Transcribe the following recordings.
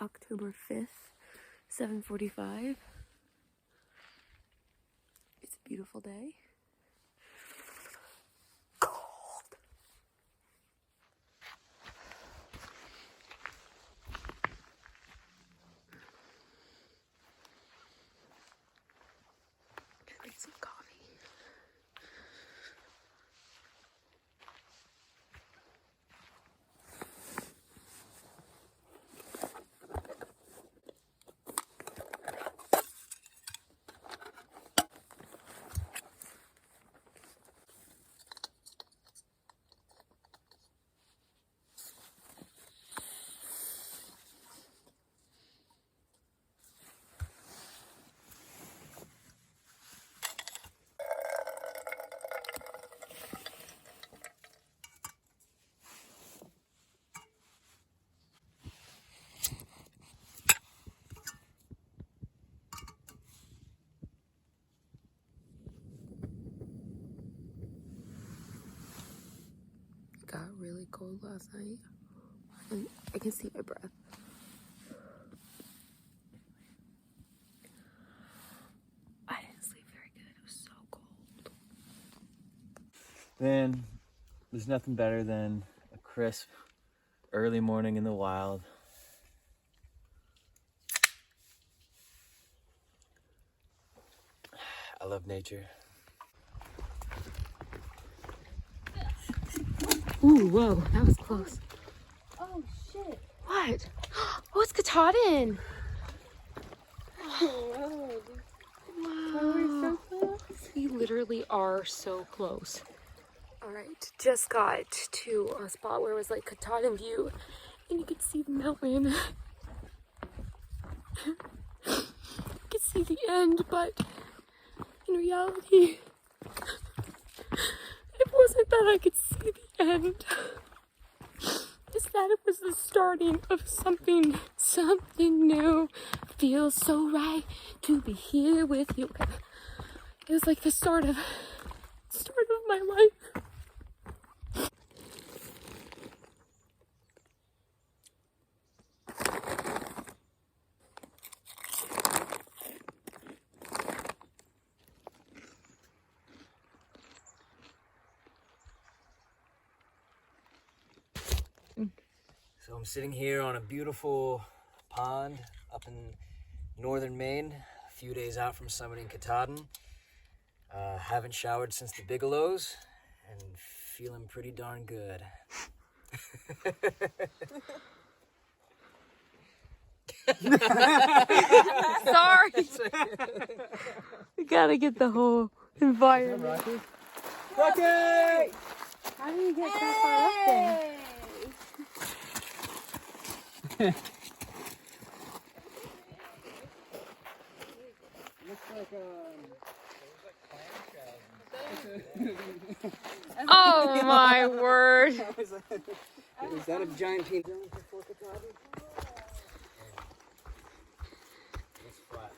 October 5th, 7:45. It's a beautiful day. Cold. Drink some coffee. Got really cold last night, and I can see my breath. I didn't sleep very good. It was so cold. Then there's nothing better than a crisp early morning in the wild. I love nature. Ooh, whoa, that was close. Oh shit. What? Oh, it's Khatadin. Oh, Wow. are we so close? We literally are so close. All right, just got to a spot where it was like Khatadin view, and you could see the mountain. You could see the end, but in reality, it wasn't that I could see the end. It's that it was the starting of something new. Feels so right to be here with you. It was like the start of my life. So I'm sitting here on a beautiful pond up in northern Maine, a few days out from summiting Khatadin. Haven't showered since the Bigelows and feeling pretty darn good. Sorry. We gotta get the whole environment. Rocky! How do you get that far up there? Oh my word. Is that a giant pea? It's flat.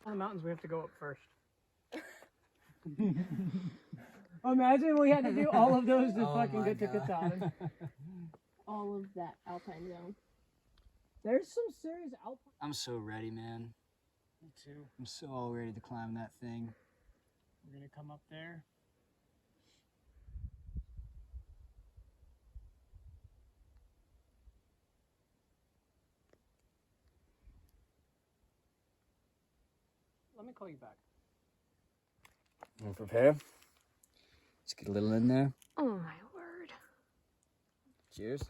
The mountains we have to go up first. Imagine we had to do all of those to fucking get to Khatadin. All of that alpine zone. There's some serious alpine. I'm so ready, man. Me too. I'm so all ready to climb that thing. We're gonna come up there. Let me call you back. Want to prepare? Just get a little in there. Oh my word. Cheers.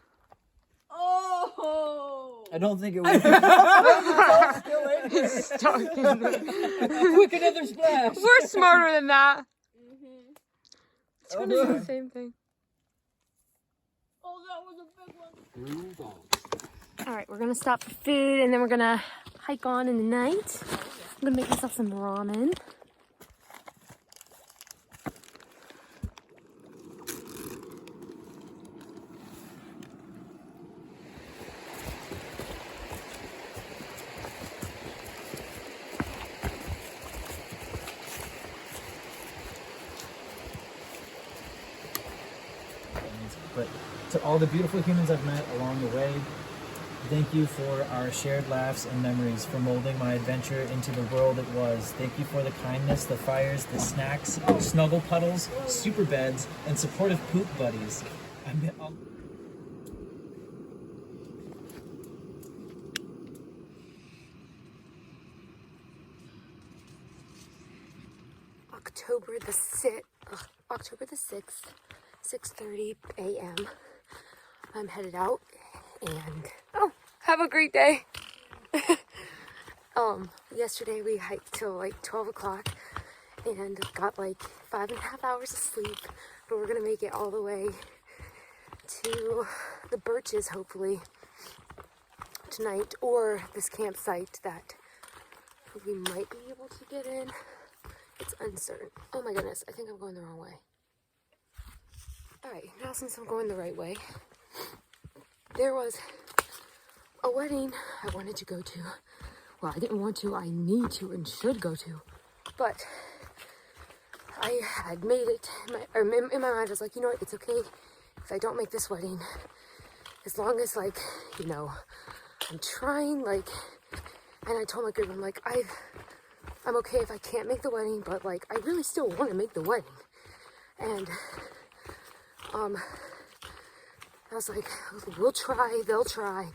Oh! I don't think it was. It's stuck in there. Quick, another splash. We're smarter than that. Mm-hmm. It's gonna do the same thing. Oh, that was a big one. All right, we're gonna stop for food and then we're gonna hike on in the night. I'm gonna make myself some ramen. but to all the beautiful humans I've met along the way, thank you for our shared laughs and memories, for molding my adventure into the world it was. Thank you for the kindness, the fires, the snacks, snuggle puddles, super beds, and supportive poop buddies. October the 6th, 6:30 a.m. I'm headed out and have a great day. Yesterday we hiked till like 12 o'clock and got like 5.5 hours of sleep, but we're gonna make it all the way to the Birches hopefully tonight, or this campsite that we might be able to get in. It's uncertain. Oh my goodness, I think I'm going the wrong way. Alright, now since I'm going the right way, there was a wedding I wanted to go to. Well, I didn't want to, I need to and should go to. But I had made it, in my mind I was like, you know what, it's okay if I don't make this wedding. As long as like, you know, I'm trying, like, and I told my group, I'm like, I'm okay if I can't make the wedding, but like, I really still want to make the wedding. And, I was like, we'll try, they'll try.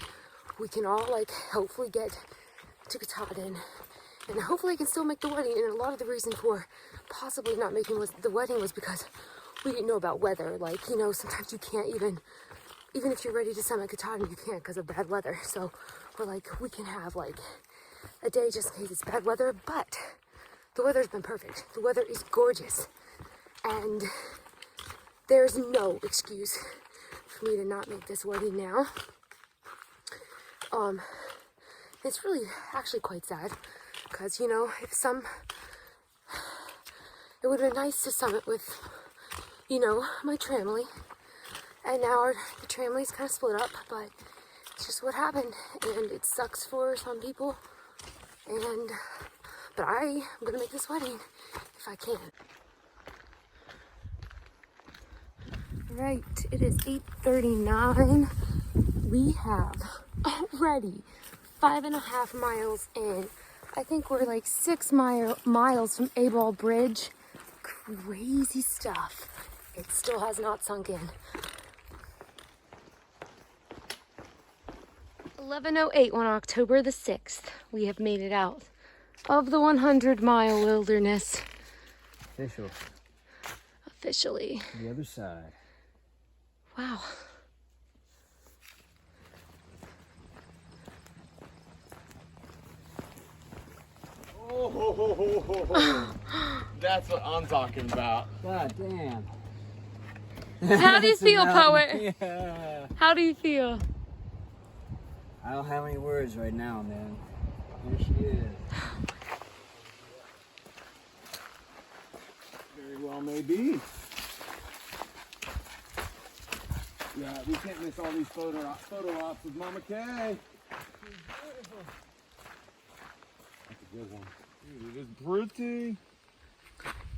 We can all like, hopefully get to Khatadin, and hopefully I can still make the wedding. And a lot of the reason for possibly not making the wedding was because we didn't know about weather. Like, you know, sometimes you can't even if you're ready to summit Khatadin, you can't because of bad weather. So we're like, we can have like a day just in case it's bad weather, but the weather's been perfect. The weather is gorgeous, and there's no excuse for me to not make this wedding now. It's really actually quite sad because, you know, it would have been nice to summit with, you know, my tramily, and now the tramily's kind of split up, but it's just what happened, and it sucks for some people. But I'm gonna make this wedding if I can. Right, it is 8:39. We have already 5.5 miles in. I think we're like 6 miles from A-Ball Bridge. Crazy stuff. It still has not sunk in. 11:08 on October the 6th. We have made it out of the 100-mile wilderness. Officially. The other side. Wow. Oh, that's what I'm talking about. God damn. How do you feel, poet? Yeah. How do you feel? I don't have any words right now, man. Here she is. Very well may be. Yeah, we can't miss all these photo ops with Mama Kay. That's a good one. Dude, it is pretty.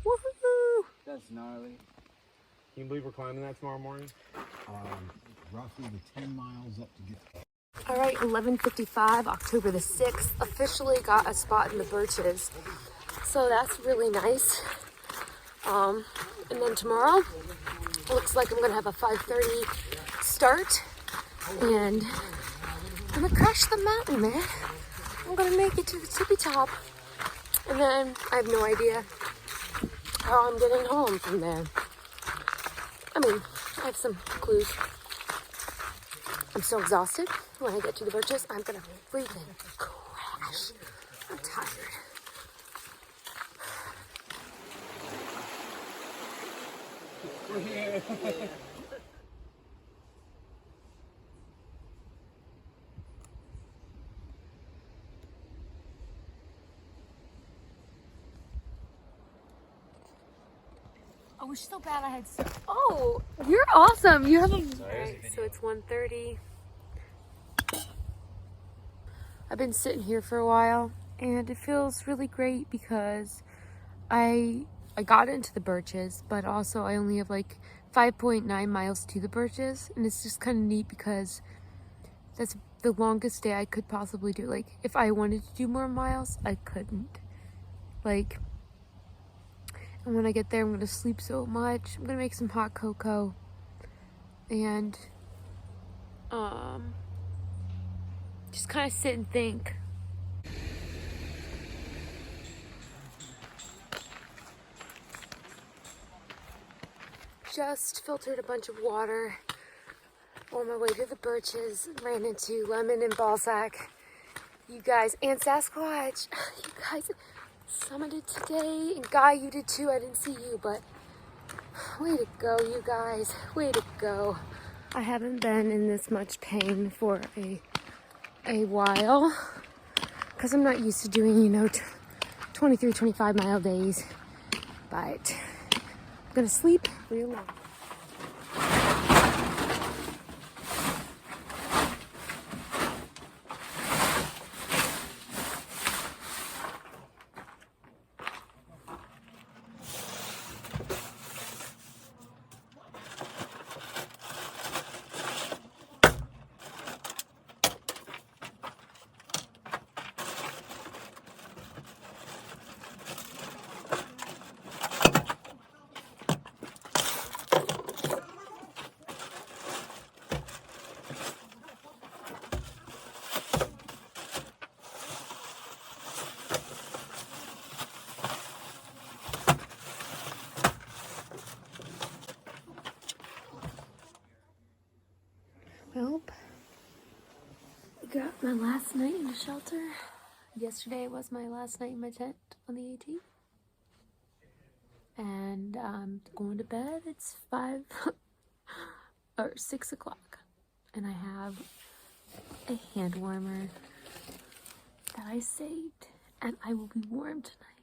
Woohoo! That's gnarly. Can you believe we're climbing that tomorrow morning? Roughly the 10 miles up to get there. All right, 11:55, October the 6th. Officially got a spot in the Birches. So that's really nice. And then tomorrow, looks like I'm gonna have a 5:30 start. And I'm gonna crush the mountain, man. I'm gonna make it to the tippy top. And then I have no idea how I'm getting home from there. I mean, I have some clues. I'm so exhausted. When I get to the Birches, I'm gonna freaking crash. I'm tired. We're here. I wish so bad I had. Oh, you're awesome. You have a. Alright, so it's 1:30. I've been sitting here for a while, and it feels really great because I I got into the Birches, but also I only have like 5.9 miles to the Birches, and it's just kind of neat because that's the longest day I could possibly do. Like, if I wanted to do more miles, I couldn't. Like, and when I get there, I'm gonna sleep so much. I'm gonna make some hot cocoa and just kind of sit and think. Just filtered a bunch of water on my way to the Birches. Ran into Lemon and Balzac. You guys, and Sasquatch. You guys summited today. And Guy, you did too. I didn't see you, but way to go, you guys. Way to go. I haven't been in this much pain for a while. Because I'm not used to doing, you know, 23, 25 mile days. But I'm going to sleep real long. Well, got my last night in the shelter. Yesterday was my last night in my tent on the 18th. And I'm going to bed. It's 5 or 6 o'clock. And I have a hand warmer that I saved. And I will be warm tonight.